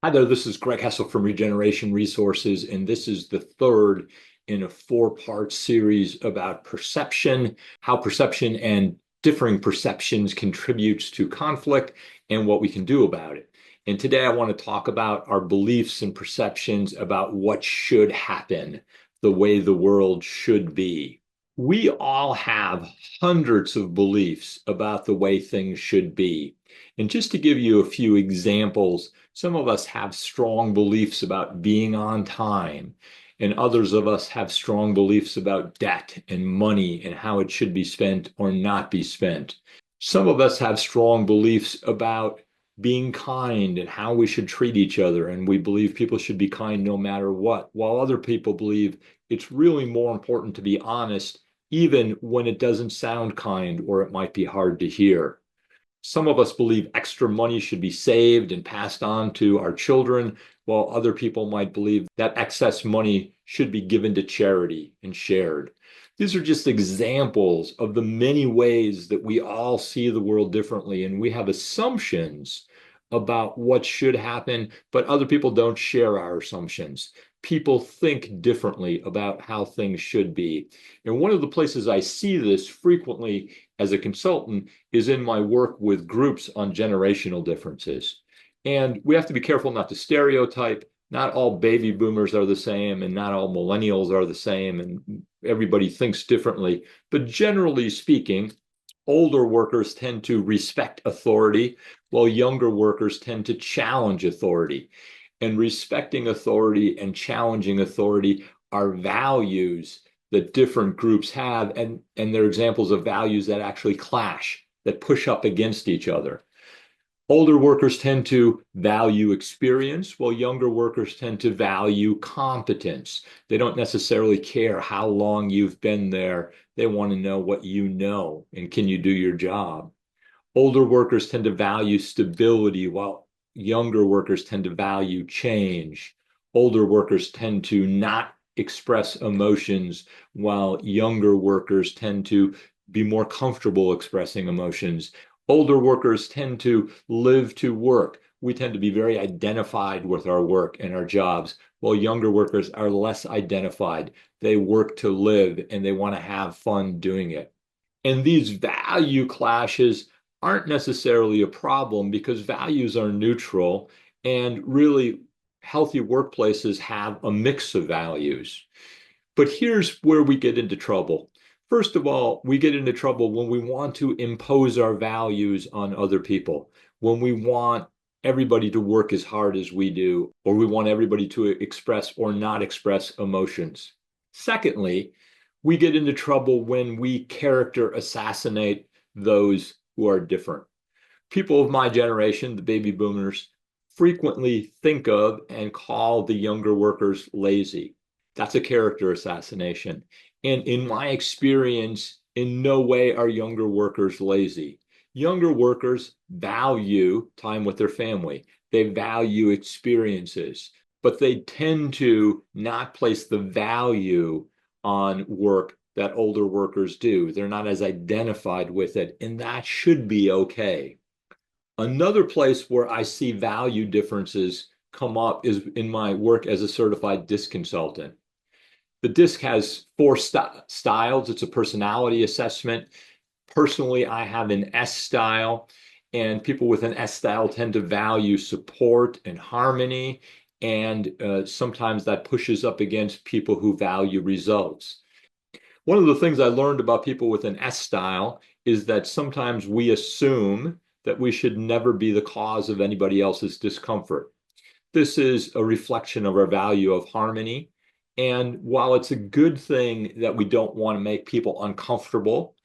Hi there, this is Greg Hessel from Regeneration Resources, and this is the third in a four-part series about perception, how perception and differing perceptions contributes to conflict, and what we can do about it. And today I want to talk about our beliefs and perceptions about what should happen, the way the world should be. We all have hundreds of beliefs about the way things should be. And just to give you a few examples, some of us have strong beliefs about being on time, and others of us have strong beliefs about debt and money and how it should be spent or not be spent. Some of us have strong beliefs about being kind and how we should treat each other, and we believe people should be kind no matter what, while other people believe it's really more important to be honest even when it doesn't sound kind or it might be hard to hear. Some of us believe extra money should be saved and passed on to our children, while other people might believe that excess money should be given to charity and shared. These are just examples of the many ways that we all see the world differently, and we have assumptions about what should happen, but other people don't share our assumptions. People think differently about how things should be. And one of the places I see this frequently as a consultant is in my work with groups on generational differences. And we have to be careful not to stereotype. Not all baby boomers are the same, and not all millennials are the same, and everybody thinks differently. But generally speaking, older workers tend to respect authority, while younger workers tend to challenge authority. And respecting authority and challenging authority are values that different groups have, and they're examples of values that actually clash, that push up against each other. Older workers tend to value experience, while younger workers tend to value competence. They don't necessarily care how long you've been there. They want to know what you know and can you do your job. Older workers tend to value stability, while younger workers tend to value change. Older workers tend to not express emotions, while younger workers tend to be more comfortable expressing emotions. Older workers tend to live to work. We tend to be very identified with our work and our jobs, while younger workers are less identified. They work to live and they want to have fun doing it. And these value clashes aren't necessarily a problem because values are neutral, and really healthy workplaces have a mix of values. But here's where we get into trouble. First of all, we get into trouble when we want to impose our values on other people, when we want everybody to work as hard as we do, or we want everybody to express or not express emotions. Secondly, we get into trouble when we character assassinate those who are different. People of my generation, the baby boomers, frequently think of and call the younger workers lazy. That's a character assassination. And in my experience, in no way are younger workers lazy. Younger workers value time with their family. They value experiences, but they tend to not place the value on work that older workers do. They're not as identified with it, and that should be okay. Another place where I see value differences come up is in my work as a certified DISC consultant. The DISC has four styles. It's a personality assessment. Personally, I have an S style, and people with an S style tend to value support and harmony, and sometimes that pushes up against people who value results. One of the things I learned about people with an S style is that sometimes we assume that we should never be the cause of anybody else's discomfort. This is a reflection of our value of harmony. And while it's a good thing that we don't want to make people uncomfortable,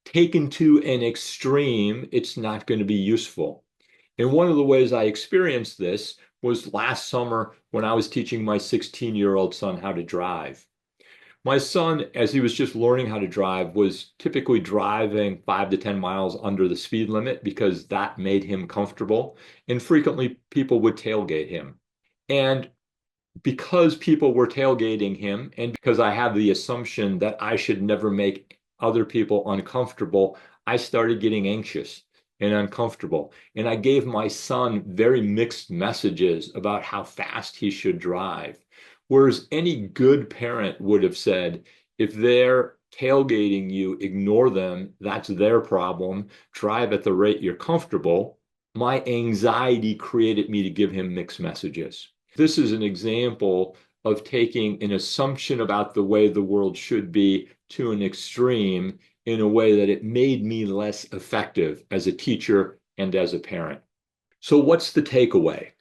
taken to an extreme, it's not going to be useful. And one of the ways I experienced this was last summer when I was teaching my 16-year-old son how to drive. My son, as he was just learning how to drive, was typically driving 5 to 10 miles under the speed limit because that made him comfortable. And frequently people would tailgate him. And because people were tailgating him, and because I have the assumption that I should never make other people uncomfortable, I started getting anxious. and uncomfortable. And I gave my son very mixed messages about how fast he should drive. Whereas any good parent would have said, if they're tailgating you, ignore them. That's their problem. Drive at the rate you're comfortable. My anxiety created me to give him mixed messages. This is an example of taking an assumption about the way the world should be to an extreme in a way that it made me less effective as a teacher and as a parent. So what's the takeaway?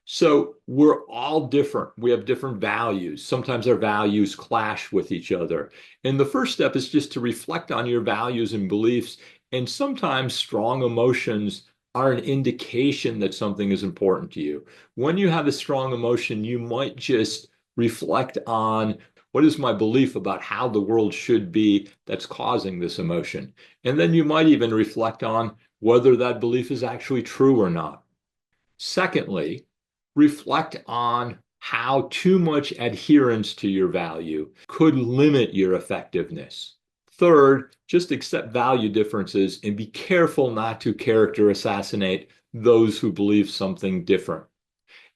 So we're all different. We have different values. Sometimes our values clash with each other. And the first step is just to reflect on your values and beliefs. And sometimes strong emotions are an indication that something is important to you. When you have a strong emotion, you might just reflect on, what is my belief about how the world should be that's causing this emotion? And then you might even reflect on whether that belief is actually true or not. Secondly, reflect on how too much adherence to your value could limit your effectiveness. Third, just accept value differences and be careful not to character assassinate those who believe something different.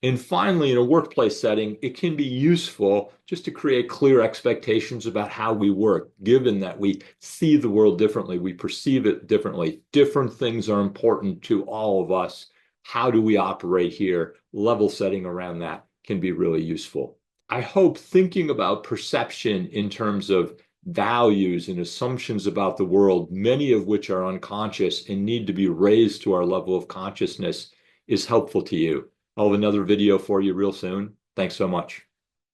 And finally, in a workplace setting, it can be useful just to create clear expectations about how we work, given that we see the world differently, we perceive it differently. Different things are important to all of us. How do we operate here? Level setting around that can be really useful. I hope thinking about perception in terms of values and assumptions about the world, many of which are unconscious and need to be raised to our level of consciousness, is helpful to you. I'll have another video for you real soon. Thanks so much.